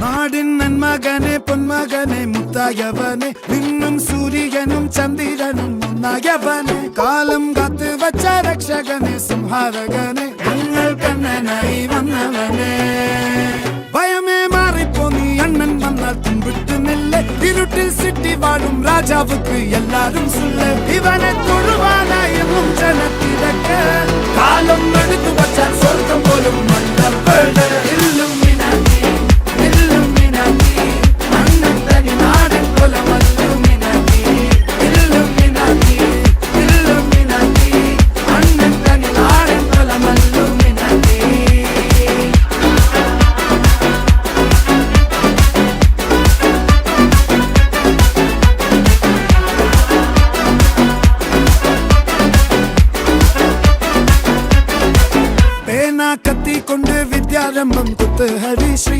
നാടിൻ നന്മകനെ പൊന്മകനെ മുത്തായവനെ നിന്നും സൂര്യനും ചന്ദ്രനും ഒന്നായവനെ കാലം കാത്ത് വച്ച രക്ഷകനെ സംഹാരകനെ ഞങ്ങൾ കണ്ണനായി വന്നവനെ ഭയമേ മാറിപ്പോ നീ അണ്ണൻ വന്നാൽ തുമ്പിട്ട് നില്ല ഇരുട്ടിൽ സിറ്റി വാഴും രാജാവുക്ക് എല്ലാരും സുല്ല ഇവനെ തൊഴുവാനായി എന്നും ജനത്തിരക്ക് കാലം എടുത്തു വച്ചാൽ സ്വർഗം പോലും മണ്ണപ്പെട് കത്തി കൊണ്ട് വിദ്യാരംഭം കുത്ത് ഹരിശ്രീ